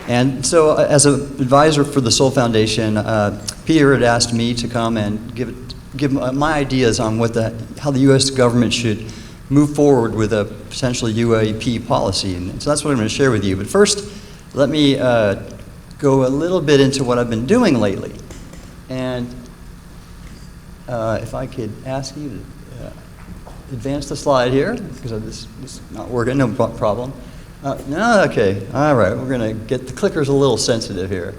And so as an advisor for the Sol Foundation, Peter had asked me to come and give my ideas on how the U.S. government should move forward with a potential UAP policy. And so that's what I'm going to share with you. But first, let me go a little bit into what I've been doing lately. And if I could ask you to advance the slide here, because this is not working, no problem. No, okay, all right, we're gonna get the clicker's a little sensitive here.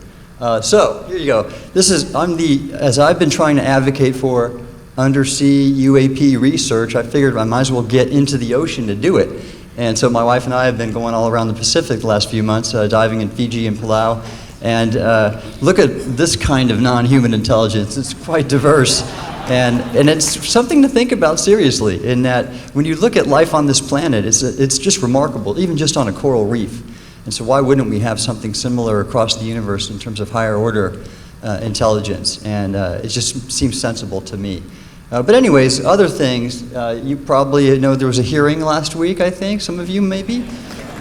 So, here you go. As I've been trying to advocate for undersea UAP research, I figured I might as well get into the ocean to do it. And so my wife and I have been going all around the Pacific the last few months, diving in Fiji and Palau. And look at this kind of non-human intelligence. It's quite diverse. And it's something to think about seriously, in that when you look at life on this planet, it's just remarkable, even just on a coral reef. And so why wouldn't we have something similar across the universe in terms of higher order intelligence? And it just seems sensible to me. But anyways, other things, you probably know there was a hearing last week, I think, some of you maybe?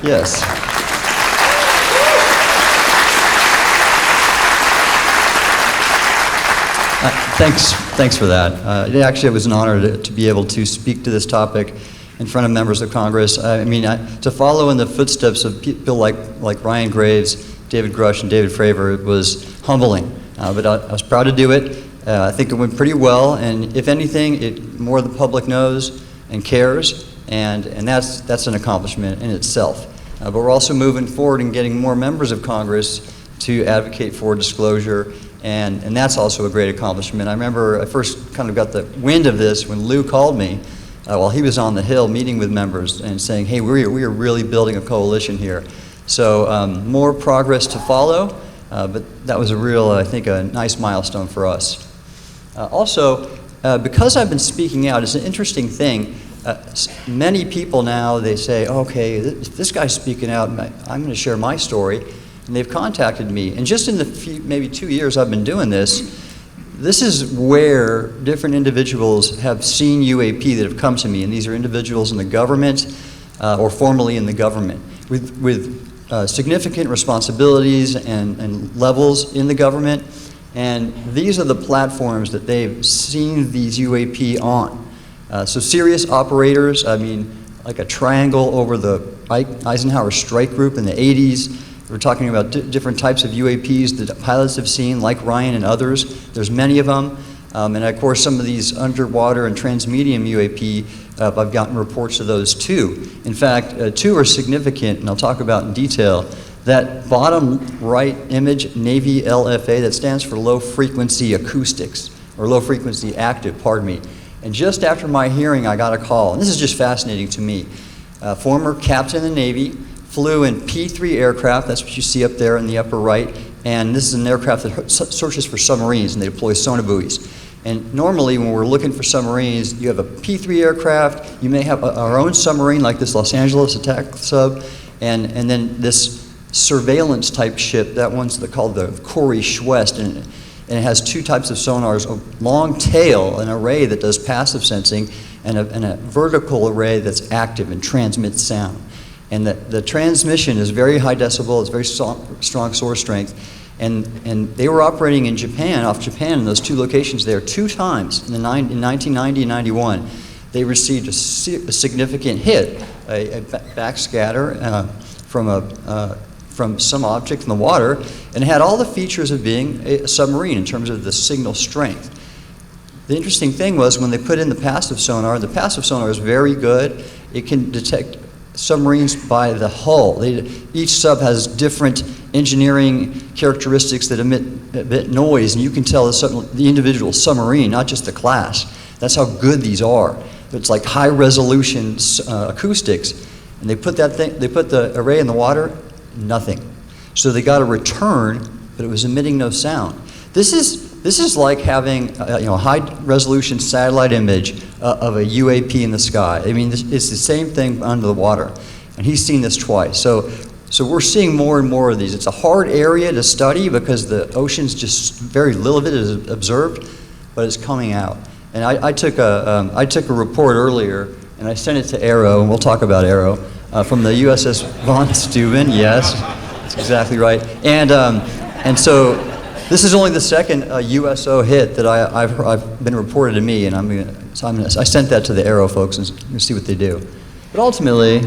Yes. Thanks for that. Actually, it was an honor to be able to speak to this topic in front of members of Congress. I mean, to follow in the footsteps of people like Ryan Graves, David Grush, and David Fravor was humbling. But I was proud to do it. I think it went pretty well, and if anything, more the public knows and cares, and that's an accomplishment in itself. But we're also moving forward and getting more members of Congress to advocate for disclosure. And that's also a great accomplishment. I remember I first kind of got the wind of this when Lou called me while he was on the Hill meeting with members and saying, hey, we are really building a coalition here. So more progress to follow, but that was a real, I think, a nice milestone for us. Also, because I've been speaking out, it's an interesting thing. Many people now, they say, okay, this guy's speaking out, I'm going to share my story. And they've contacted me. And just in the maybe 2 years I've been doing this is where different individuals have seen UAP that have come to me. And these are individuals in the government or formerly in the government with significant responsibilities and levels in the government. And these are the platforms that they've seen these UAP on. So serious operators, I mean, like a triangle over the Eisenhower strike group in the 80s. We're talking about different types of UAPs that pilots have seen, like Ryan and others. There's many of them. And of course, some of these underwater and transmedium UAP, I've gotten reports of those too. In fact, two are significant, and I'll talk about in detail. That bottom right image, Navy LFA, that stands for low frequency acoustics, or low frequency active, pardon me. And just after my hearing, I got a call, and this is just fascinating to me. Former captain in the Navy, flew in P-3 aircraft, that's what you see up there in the upper right, and this is an aircraft that searches for submarines, and they deploy sonobuoys. And normally when we're looking for submarines, you have a P-3 aircraft, you may have our own submarine like this Los Angeles attack sub, and then this surveillance type ship, that one's called the Corey Schwest, and it has two types of sonars, a long tail, an array that does passive sensing, and a vertical array that's active and transmits sound. And the transmission is very high decibel, it's very strong source strength. And they were operating in Japan, off Japan, in those two locations there 2 times, in 1990 and 91. They received a significant hit, a backscatter from some object in the water, and it had all the features of being a submarine in terms of the signal strength. The interesting thing was when they put in the passive sonar is very good. It can detect submarines by the hull. Each sub has different engineering characteristics that emit noise, and you can tell the individual submarine, not just the class. That's how good these are. It's like high resolution acoustics, and they put the array in the water, nothing. So they got a return but it was emitting no sound. This is like having a high-resolution satellite image of a UAP in the sky. I mean, it's the same thing under the water, and he's seen this twice. So we're seeing more and more of these. It's a hard area to study because the ocean's just very little of it is observed, but it's coming out. And I took a report earlier, and I sent it to Arrow, and we'll talk about Arrow, from the USS Von Steuben. Yes, that's exactly right. And so this is only the second USO hit that I've been reported to me, and I sent that to the Arrow folks and see what they do. But ultimately,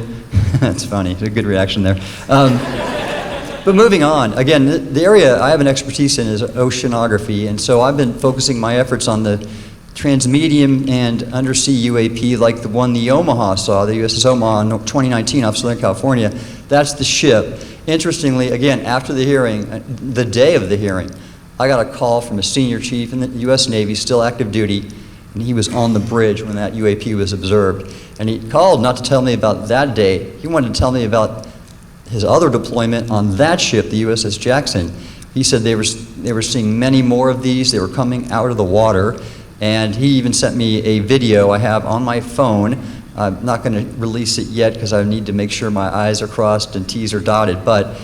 that's funny, a good reaction there. But moving on, again, the area I have an expertise in is oceanography, and so I've been focusing my efforts on the transmedium and undersea UAP like the one the Omaha saw, the USS Omaha in 2019 off Southern California. That's the ship. Interestingly, again, after the hearing, the day of the hearing, I got a call from a senior chief in the U.S. Navy, still active duty, and he was on the bridge when that UAP was observed. And he called not to tell me about that day. He wanted to tell me about his other deployment on that ship, the USS Jackson. He said they were seeing many more of these. They were coming out of the water. And he even sent me a video I have on my phone. I'm not going to release it yet because I need to make sure my I's are crossed and T's are dotted. But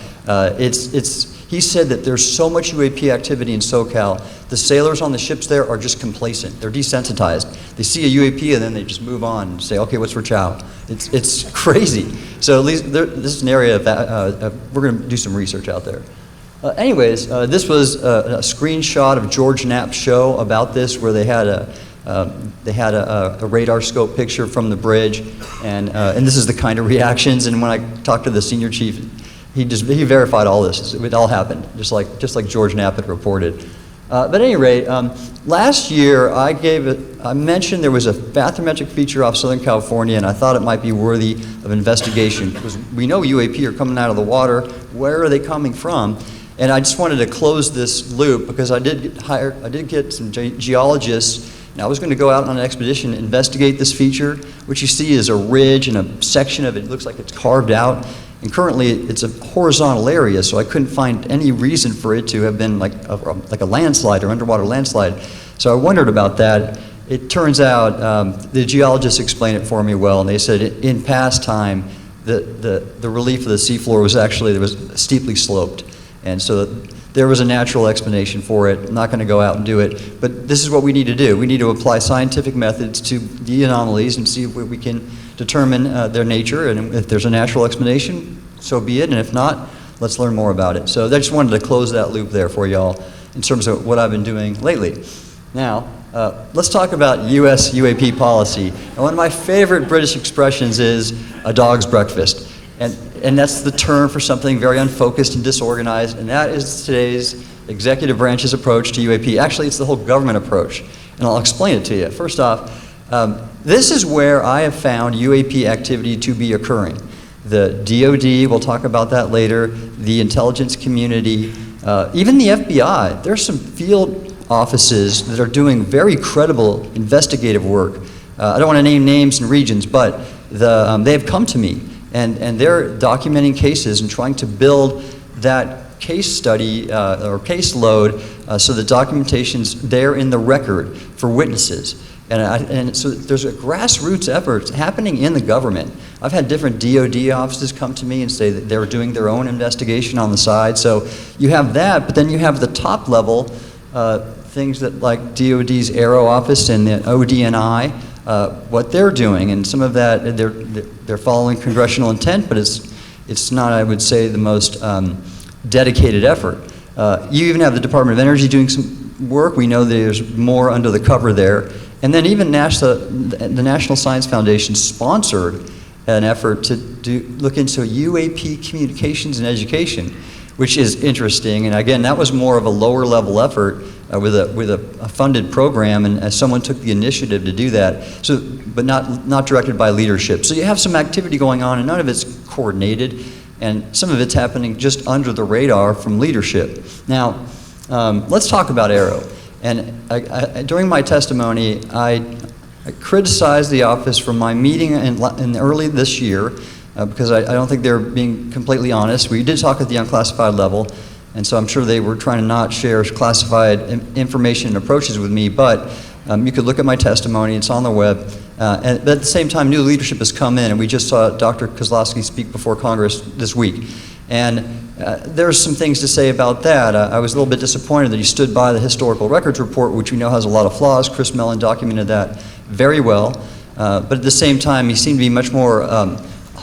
he said that there's so much UAP activity in SoCal, the sailors on the ships there are just complacent. They're desensitized. They see a UAP and then they just move on and say, okay, what's for chow? It's crazy. So at least this is an area that we're going to do some research out there. Anyways, this was a screenshot of George Knapp's show about this, where they had a radar scope picture from the bridge, and this is the kind of reactions. And when I talked to the senior chief, he verified all this. It all happened, just like George Knapp had reported. But at any rate, last year I mentioned there was a bathymetric feature off Southern California, and I thought it might be worthy of investigation because we know UAP are coming out of the water. Where are they coming from? And I just wanted to close this loop because I did get some geologists, and I was going to go out on an expedition and investigate this feature, which you see is a ridge and a section of it looks like it's carved out. And currently it's a horizontal area, so I couldn't find any reason for it to have been like a landslide or underwater landslide. So I wondered about that. It turns out the geologists explained it for me well, and they said in past time the relief of the seafloor was steeply sloped. And so there was a natural explanation for it. I'm not going to go out and do it, but this is what we need to do. We need to apply scientific methods to the anomalies and see if we can determine their nature, and if there's a natural explanation, so be it, and if not, let's learn more about it. So I just wanted to close that loop there for y'all in terms of what I've been doing lately. Now, let's talk about US UAP policy. And one of my favorite British expressions is a dog's breakfast. And that's the term for something very unfocused and disorganized, and that is today's executive branch's approach to UAP. Actually, it's the whole government approach, and I'll explain it to you. First off, this is where I have found UAP activity to be occurring. The DoD, we'll talk about that later, the intelligence community, even the FBI. There's some field offices that are doing very credible investigative work. I don't want to name names and regions, but they have come to me. And they're documenting cases and trying to build that case study or caseload so the documentation's there in the record for witnesses. And so there's a grassroots effort happening in the government. I've had different DoD offices come to me and say that they're doing their own investigation on the side. So you have that, but then you have the top level things that like DoD's Aero office and the ODNI, what they're doing, and some of that they're following congressional intent, but it's not, I would say, the most dedicated effort. You even have the Department of Energy doing some work. We know there's more under the cover there, and then even the National Science Foundation sponsored an effort to look into UAP communications and education, which is interesting. And again, that was more of a lower level effort with a funded program, and as someone took the initiative to do that. So, but not directed by leadership. So you have some activity going on, and none of it's coordinated, and some of it's happening just under the radar from leadership. Now, let's talk about Aero. And during my testimony, I criticized the office for my meeting in early this year because I don't think they're being completely honest. We did talk at the unclassified level, And so I'm sure they were trying to not share classified information and approaches with me, but you could look at my testimony, it's on the web. But at the same time, new leadership has come in, and we just saw Dr. Kozlowski speak before Congress this week. And there's some things to say about that. I was a little bit disappointed that he stood by the historical records report, which we know has a lot of flaws. Chris Mellon documented that very well. But at the same time, he seemed to be much more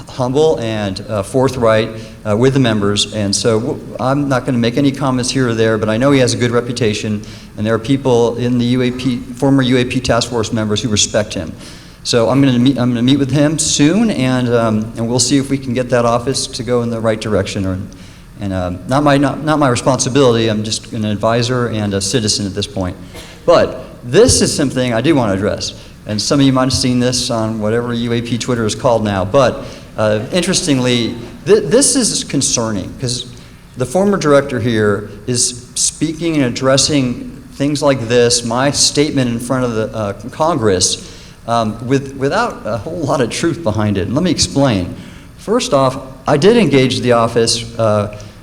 humble and forthright with the members. And so I'm not going to make any comments here or there, but I know he has a good reputation, and there are people in the UAP, former UAP task force members who respect him. So I'm going to meet with him soon, and we'll see if we can get that office to go in the right direction. Not my responsibility. I'm just an advisor and a citizen at this point. But this is something I do want to address. And some of you might have seen this on whatever UAP Twitter is called now. But interestingly, this is concerning, because the former director here is speaking and addressing things like this, my statement in front of the Congress, without a whole lot of truth behind it. And let me explain. First off, I did engage the office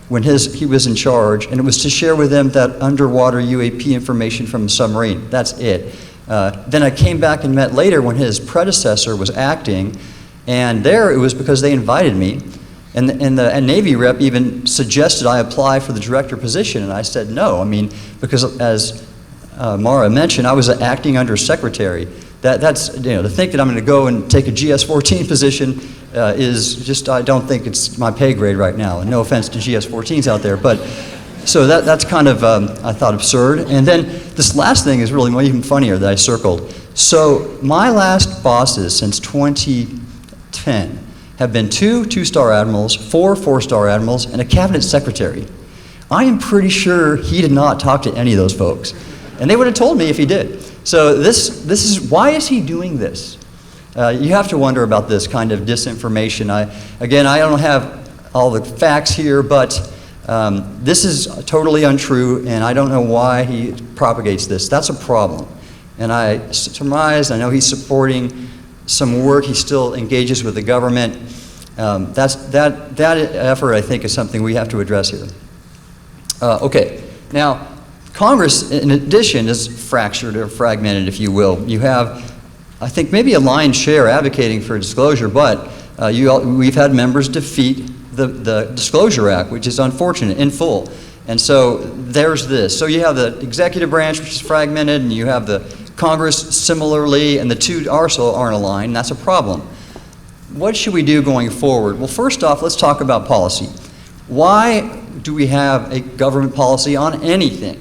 when he was in charge, and it was to share with them that underwater UAP information from a submarine. That's it. Then I came back and met later when his predecessor was acting, and there it was because they invited me, and the Navy rep even suggested I apply for the director position, and I said no. I mean, because as Mara mentioned, I was an acting undersecretary. That's, you know, to think that I'm going to go and take a GS-14 position is just, I don't think it's my pay grade right now. And no offense to GS-14s out there, but so that's kind of, I thought, absurd. And then this last thing is really even funnier that I circled. So my last bosses since 2010 have been 2 2-star admirals, 4 4-star admirals, and a cabinet secretary. I am pretty sure he did not talk to any of those folks. And they would have told me if he did. So this is, why is he doing this? You have to wonder about this kind of disinformation. Again, I don't have all the facts here, but this is totally untrue, and I don't know why he propagates this. That's a problem. And I surmise, I know he's supporting some work, he still engages with the government. That effort, I think, is something we have to address here. Okay, now, Congress, in addition, is fractured or fragmented, if you will. You have, I think, maybe a lion's share advocating for disclosure, but we've had members defeat the Disclosure Act, which is unfortunate, in full. And so there's this. So you have the executive branch, which is fragmented, and you have the Congress similarly, and the two also aren't aligned. That's a problem. What should we do going forward? Well, first off, let's talk about policy. Why do we have a government policy on anything?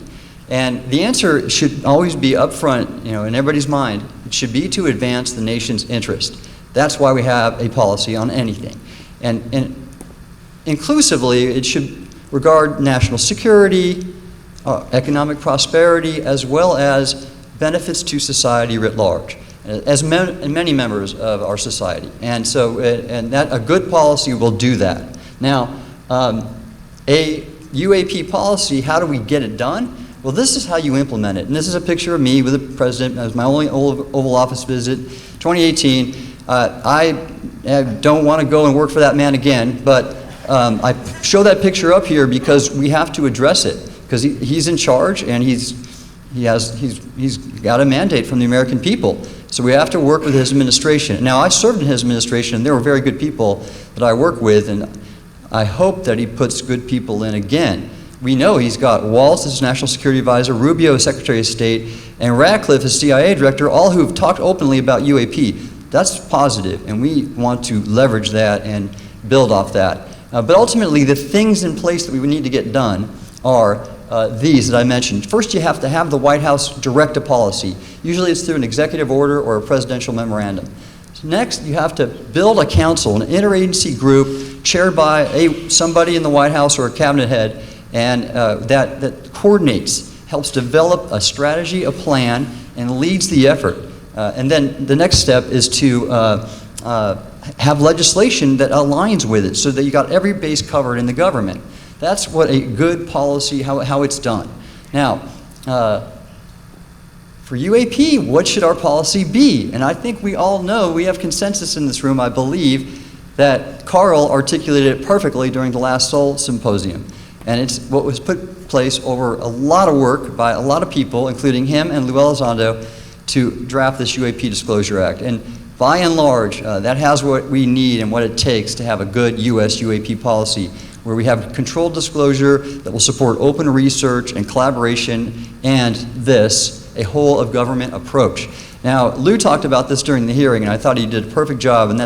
And the answer should always be up front, you know, in everybody's mind. It should be to advance the nation's interest. That's why we have a policy on anything. And inclusively, it should regard national security, economic prosperity, as well as benefits to society writ large, as many members of our society. And so, a good policy will do that. Now, a UAP policy, how do we get it done? Well, this is how you implement it. And this is a picture of me with the president. It was my only Oval Office visit, 2018. I don't want to go and work for that man again, but I show that picture up here because we have to address it, because he's in charge and he's got a mandate from the American people. So we have to work with his administration. Now, I served in his administration, and there were very good people that I work with, and I hope that he puts good people in again. We know he's got Waltz as National Security Advisor, Rubio as Secretary of State, and Ratcliffe as CIA Director, all who've talked openly about UAP. That's positive, and we want to leverage that and build off that. But ultimately, the things in place that we would need to get done are these that I mentioned. First, you have to have the White House direct a policy. Usually it's through an executive order or a presidential memorandum. Next, you have to build a council, an interagency group chaired by somebody in the White House or a cabinet head, and that coordinates, helps develop a strategy, a plan, and leads the effort. And then the next step is to have legislation that aligns with it so that you got every base covered in the government. That's what a good policy, how it's done. Now, for UAP, what should our policy be? And I think we all know, we have consensus in this room, I believe, that Carl articulated it perfectly during the last Sol Symposium. And it's what was put in place over a lot of work by a lot of people, including him and Lou Elizondo, to draft this UAP Disclosure Act. And by and large, that has what we need and what it takes to have a good U.S. UAP policy, where we have controlled disclosure that will support open research and collaboration, and a whole of government approach. Now, Lou talked about this during the hearing, and I thought he did a perfect job, and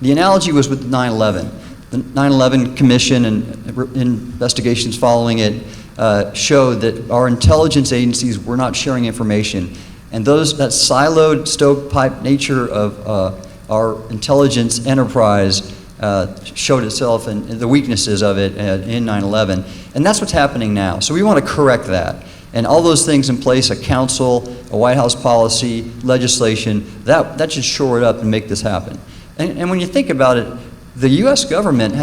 the analogy was with 9/11. The 9/11 Commission and investigations following it showed that our intelligence agencies were not sharing information. And that siloed, stovepipe nature of our intelligence enterprise showed itself in the weaknesses of it in 9/11. And that's what's happening now. So we want to correct that. And all those things in place, a council, a White House policy, legislation, that should shore it up and make this happen. And when you think about it, the U.S. government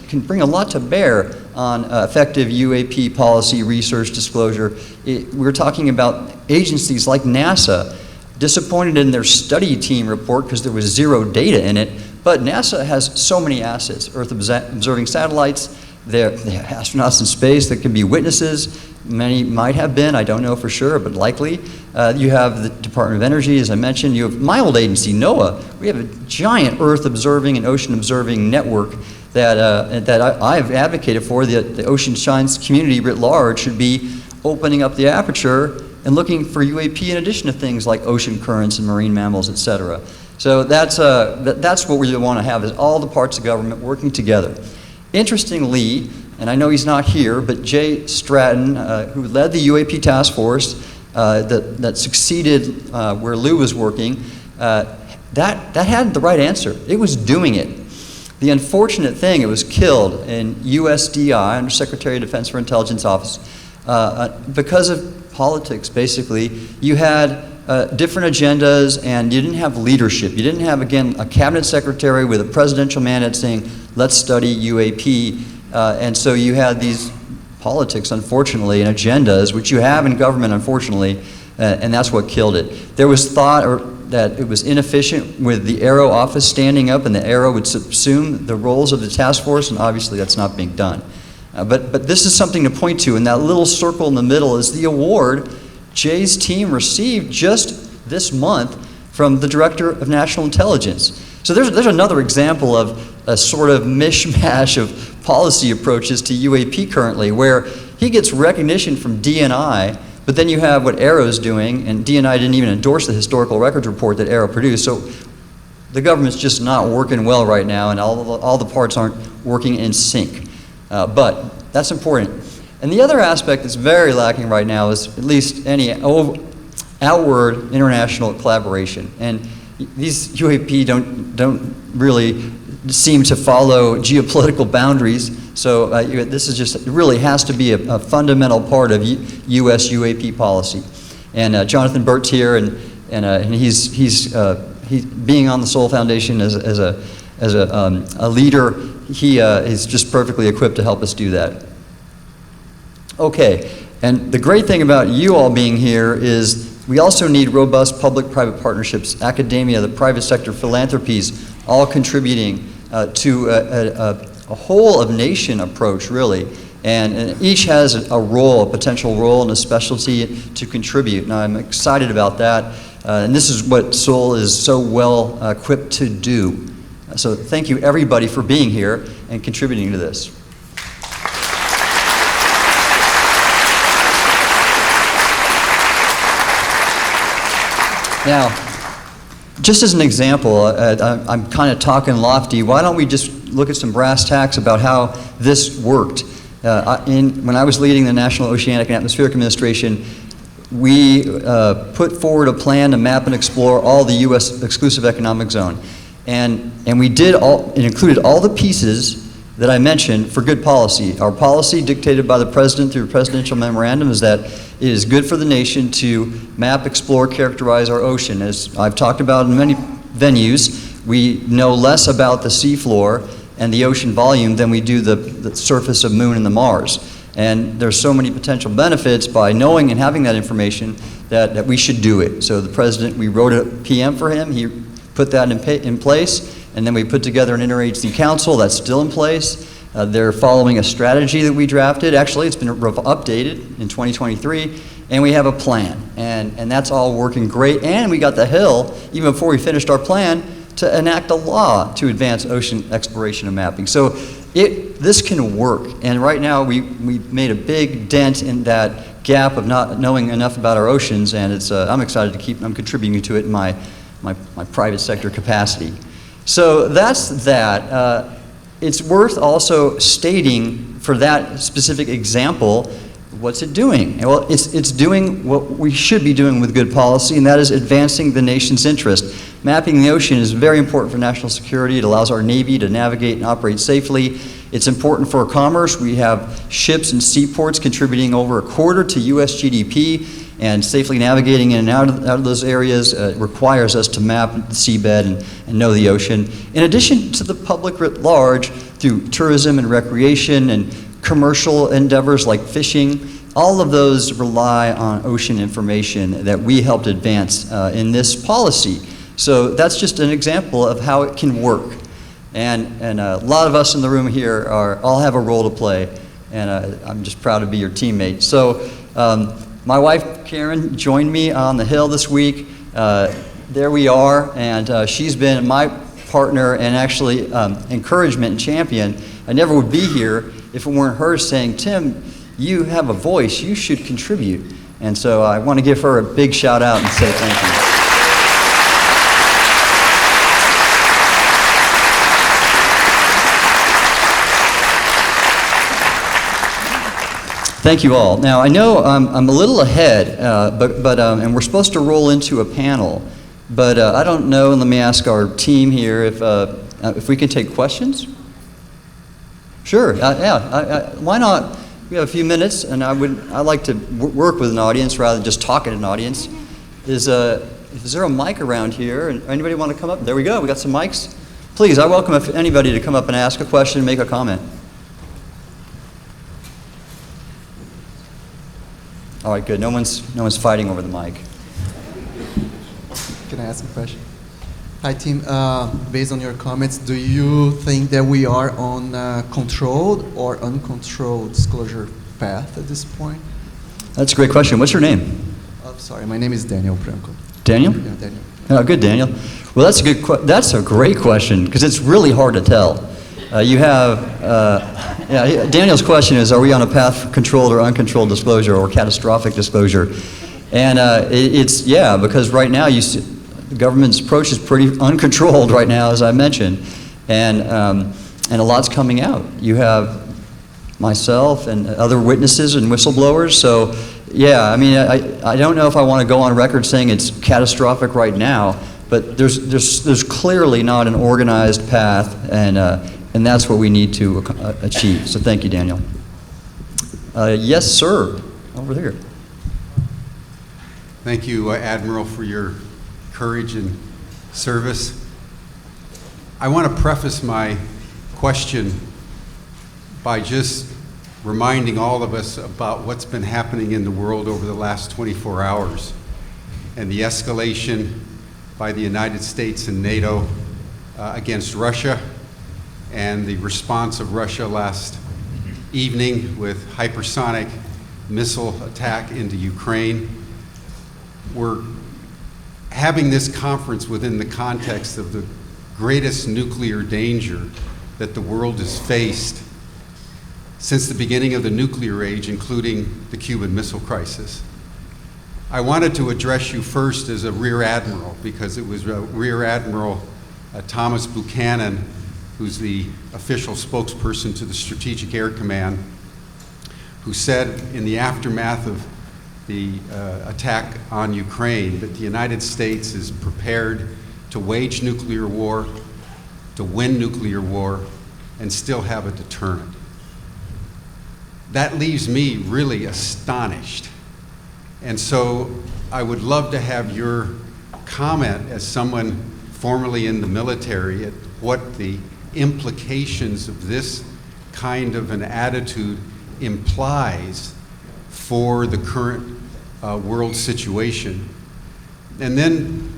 can bring a lot to bear on effective UAP policy, research, disclosure. We're talking about agencies like NASA, disappointed in their study team report because there was zero data in it, but NASA has so many assets, Earth observing satellites, they have astronauts in space that can be witnesses. Many might have been, I don't know for sure, but likely. You have the Department of Energy, as I mentioned. You have my old agency, NOAA. We have a giant Earth observing and ocean observing network that I've advocated for. The ocean science community writ large should be opening up the aperture and looking for UAP in addition to things like ocean currents and marine mammals, et cetera. So that's what we want to have, is all the parts of government working together. Interestingly, and I know he's not here, but Jay Stratton, who led the UAP task force that succeeded where Lou was working, that had the right answer. It was doing it. The unfortunate thing, it was killed in USDI, Undersecretary of Defense for Intelligence Office, because of politics, basically. You had different agendas, and you didn't have leadership. You didn't have, again, a cabinet secretary with a presidential mandate saying, let's study UAP. And so you had these politics, unfortunately, and agendas, which you have in government, unfortunately, and that's what killed it. There was thought that it was inefficient with the Aero office standing up, and the Aero would subsume the roles of the task force, and obviously that's not being done. But this is something to point to, and that little circle in the middle is the award Jay's team received just this month from the Director of National Intelligence. So there's another example of a sort of mishmash of policy approaches to UAP currently, where he gets recognition from DNI, but then you have what Aero's doing, and DNI didn't even endorse the historical records report that Aero produced. So the government's just not working well right now, and all the parts aren't working in sync. But that's important. And the other aspect that's very lacking right now is at least any outward international collaboration. And these UAP don't really seem to follow geopolitical boundaries. So this is just, it really has to be a fundamental part of U.S. UAP policy. And Jonathan Burt's here, and he's being on the Sol Foundation as a leader. He is just perfectly equipped to help us do that. Okay, and the great thing about you all being here is we also need robust public-private partnerships, academia, the private sector, philanthropies, all contributing to a whole-of-nation approach, really. And each has a role, a potential role, and a specialty to contribute. And I'm excited about that. And this is what Sol is so well equipped to do. So thank you, everybody, for being here and contributing to this. Now, just as an example, I'm kind of talking lofty. Why don't we just look at some brass tacks about how this worked? When I was leading the National Oceanic and Atmospheric Administration, we put forward a plan to map and explore all the U.S. exclusive economic zone. And we did it included all the pieces that I mentioned for good policy. Our policy, dictated by the President through a presidential memorandum, is that it is good for the nation to map, explore, characterize our ocean. As I've talked about in many venues, we know less about the seafloor and the ocean volume than we do the surface of Moon and the Mars. And there's so many potential benefits by knowing and having that information that we should do it. So the President, we wrote a PM for him, he put that in place, and then we put together an interagency council that's still in place. They're following a strategy that we drafted. Actually, it's been updated in 2023, and we have a plan. And that's all working great. And we got the Hill, even before we finished our plan, to enact a law to advance ocean exploration and mapping. So this can work. And right now, we made a big dent in that gap of not knowing enough about our oceans, and I'm excited to I'm contributing to it in my private sector capacity. So that's that. It's worth also stating for that specific example, what's it doing? Well, it's doing what we should be doing with good policy, and that is advancing the nation's interest. Mapping the ocean is very important for national security. It allows our Navy to navigate and operate safely. It's important for commerce. We have ships and seaports contributing over a quarter to U.S. GDP, and safely navigating in and out of those areas requires us to map the seabed and know the ocean. In addition to the public writ large, through tourism and recreation and commercial endeavors like fishing, all of those rely on ocean information that we helped advance in this policy. So that's just an example of how it can work. And a lot of us in the room here all have a role to play, and I'm just proud to be your teammate. So my wife, Karen, joined me on the Hill this week. There we are, and she's been my partner and actually encouragement and champion. I never would be here if it weren't her saying, Tim, you have a voice, you should contribute. And so I want to give her a big shout out and say thank you. Thank you all. Now I know I'm a little ahead, and we're supposed to roll into a panel, but I don't know. And let me ask our team here if we can take questions. Sure. Why not? We have a few minutes, and I like to work with an audience rather than just talk at an audience. Is there a mic around here? And anybody want to come up? There we go. We got some mics. Please, I welcome anybody to come up and ask a question, make a comment. All right, good. No one's fighting over the mic. Can I ask a question? Hi, team. Based on your comments, do you think that we are on a controlled or uncontrolled disclosure path at this point? That's a great question. What's your name? Oh, sorry, my name is Daniel Branco. Daniel? Yeah, Daniel. Oh, good, Daniel. Well, that's a great question because it's really hard to tell. Daniel's question is, are we on a path for controlled or uncontrolled disclosure or catastrophic disclosure? And because right now the government's approach is pretty uncontrolled right now, as I mentioned, and a lot's coming out. You have myself and other witnesses and whistleblowers. So, yeah, I mean, I don't know if I want to go on record saying it's catastrophic right now, but there's clearly not an organized path, and that's what we need to achieve. So thank you, Daniel. Yes, sir, over there. Thank you, Admiral, for your courage and service. I want to preface my question by just reminding all of us about what's been happening in the world over the last 24 hours and the escalation by the United States and NATO against Russia, and the response of Russia last evening with hypersonic missile attack into Ukraine. We're having this conference within the context of the greatest nuclear danger that the world has faced since the beginning of the nuclear age, including the Cuban Missile Crisis. I wanted to address you first as a Rear Admiral, because it was Rear Admiral Thomas Buchanan, who's the official spokesperson to the Strategic Air Command, who said in the aftermath of the attack on Ukraine that the United States is prepared to wage nuclear war, to win nuclear war, and still have a deterrent. That leaves me really astonished. And so I would love to have your comment as someone formerly in the military at what the implications of this kind of an attitude implies for the current world situation. And then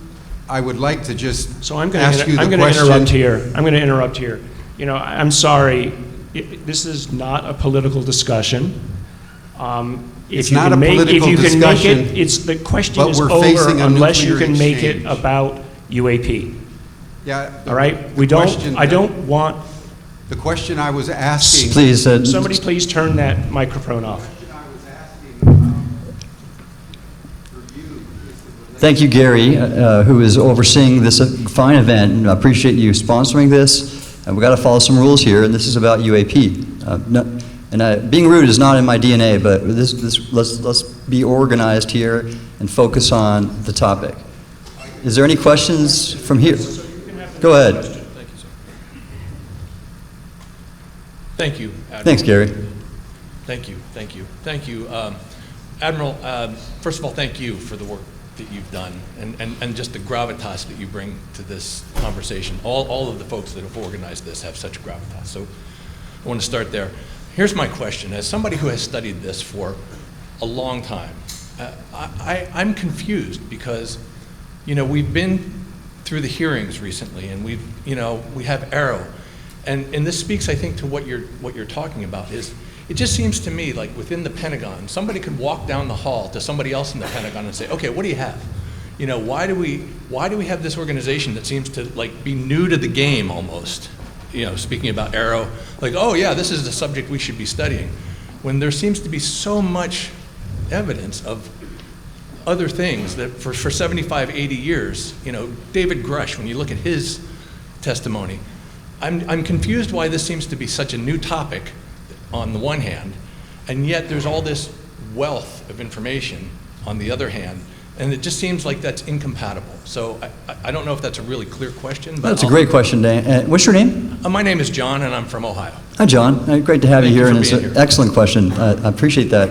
I would like to just So I'm ask you the question. I'm going to interrupt here. You know, I'm sorry. this is not a political discussion. It's not a political discussion, The question but is we're over facing a unless you nuclear can make it exchange. about UAP. Yeah. All right? I don't want, The question I was asking. Please, somebody please turn that microphone off. thank you, Gary, who is overseeing this fine event, and I appreciate you sponsoring this. And we've got to follow some rules here, and this is about UAP. Being rude is not in my DNA, but let's be organized here and focus on the topic. Is there any questions from here? Go ahead. Thank you, sir. Thank you, Admiral. Thanks, Gary. Thank you, thank you, thank you. Admiral, first of all, thank you for the work that you've done and just the gravitas that you bring to this conversation. All of the folks that have organized this have such gravitas, so I want to start there. Here's my question. As somebody who has studied this for a long time, I'm confused because, you know, we've been through the hearings recently, and we have Arrow, and this speaks, I think, to what you're talking about. Is it just seems to me like within the Pentagon, somebody could walk down the hall to somebody else in the Pentagon and say, okay, what do you have? You know, why do we have this organization that seems to like be new to the game almost? You know, speaking about Arrow, like, oh yeah, this is the subject we should be studying, when there seems to be so much evidence of other things that for 75, 80 years, you know, David Grush, when you look at his testimony, I'm confused why this seems to be such a new topic on the one hand, and yet there's all this wealth of information on the other hand, and it just seems like that's incompatible. So I don't know if that's a really clear question. But That's a great question, Dan. What's your name? My name is John, and I'm from Ohio. Hi, John. Great to have you Thank you here, for and it's being an here. excellent question. I appreciate that.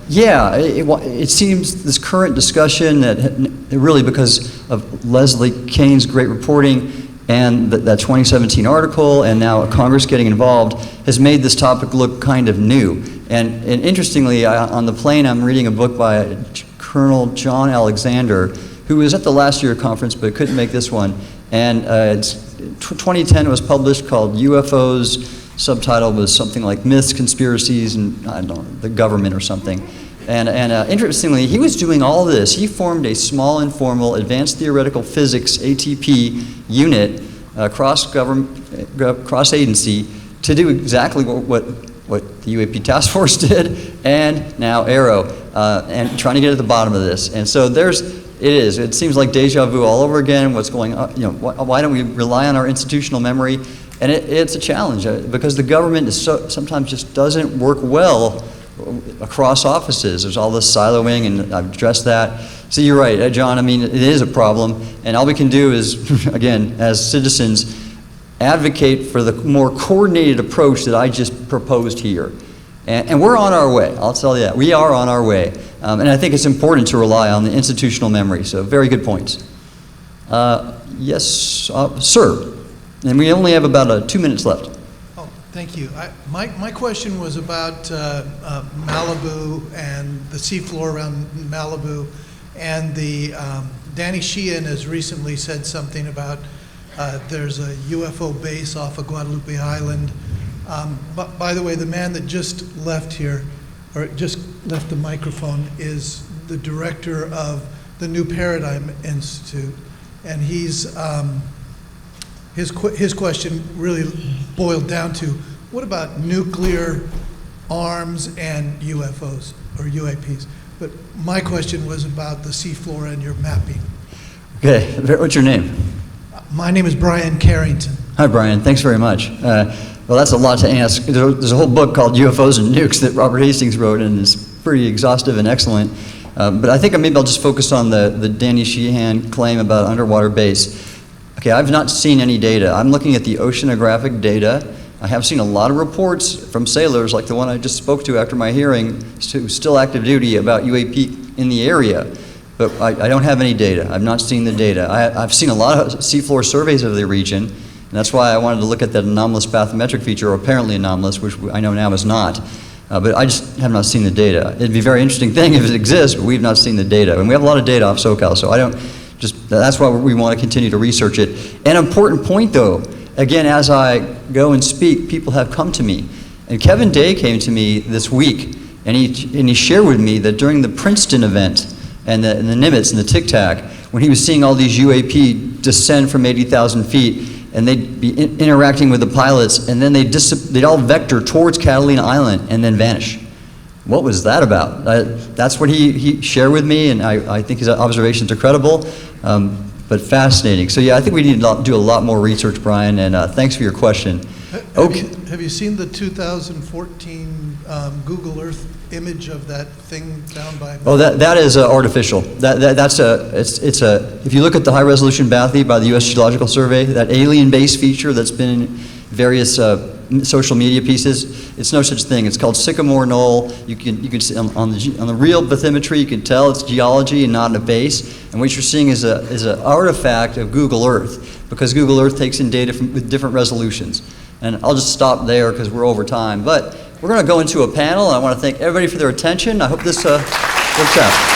Yeah, it seems this current discussion that really because of Leslie Kane's great reporting and that 2017 article, and now Congress getting involved, has made this topic look kind of new. And interestingly, on the plane, I'm reading a book by Colonel John Alexander, who was at the last year conference but couldn't make this one. And 2010 was published, called UFOs. Subtitle was something like Myths, Conspiracies, and I don't know, the Government or something. And interestingly, he was doing all this. He formed a small, informal, advanced theoretical physics, ATP, unit, cross-agency, to do exactly what the UAP Task Force did, and now Arrow, and trying to get at the bottom of this. And so it seems like deja vu all over again. What's going on? You know, why don't we rely on our institutional memory? And it's a challenge because the government sometimes just doesn't work well across offices. There's all this siloing, and I've addressed that. So you're right, John. I mean, it is a problem, and all we can do is, again, as citizens, advocate for the more coordinated approach that I just proposed here. And we're on our way, I'll tell you that. We are on our way. And I think it's important to rely on the institutional memory, so very good points. Yes, sir. And we only have about 2 minutes left. Oh, thank you. My question was about Malibu and the seafloor around Malibu, and Danny Sheehan has recently said something about there's a UFO base off of Guadalupe Island. But by the way, the man that just left here, or just left the microphone, is the director of the New Paradigm Institute, and he's his question really boiled down to, what about nuclear arms and UFOs or UAPs? But my question was about the seafloor and your mapping. Okay, what's your name? My name is Brian Carrington. Hi, Brian. Thanks very much. Well, that's a lot to ask. There's a whole book called UFOs and Nukes that Robert Hastings wrote, and it's pretty exhaustive and excellent. But I think maybe I'll just focus on the Danny Sheehan claim about underwater base. Okay, I've not seen any data. I'm looking at the oceanographic data. I have seen a lot of reports from sailors, like the one I just spoke to after my hearing, who's still active duty, about UAP in the area. But I don't have any data. I've not seen the data. I've seen a lot of seafloor surveys of the region, and that's why I wanted to look at that anomalous bathymetric feature, or apparently anomalous, which I know now is not. But I just have not seen the data. It'd be a very interesting thing if it exists, but we've not seen the data. And we have a lot of data off SoCal, so that's why we want to continue to research it. An important point, though, again, as I go and speak, people have come to me. And Kevin Day came to me this week, and he shared with me that during the Princeton event and the Nimitz and the Tic Tac, when he was seeing all these UAP descend from 80,000 feet, and they'd be interacting with the pilots, and then they'd all vector towards Catalina Island and then vanish. What was that about? That's what he shared with me, and I think his observations are credible, but fascinating. So yeah, I think we need to do a lot more research, Brian, and thanks for your question. Have you seen the 2014 Google Earth image of that thing down by? Oh, that is artificial. If you look at the high-resolution bathy by the U.S. Geological Survey, that alien-based feature that's been in various social media pieces, it's no such thing. It's called Sycamore Knoll. You can see on the real bathymetry, you can tell it's geology and not in a base. And what you're seeing is an artifact of Google Earth, because Google Earth takes in data with different resolutions. And I'll just stop there because we're over time. But we're going to go into a panel, and I want to thank everybody for their attention. I hope this works out.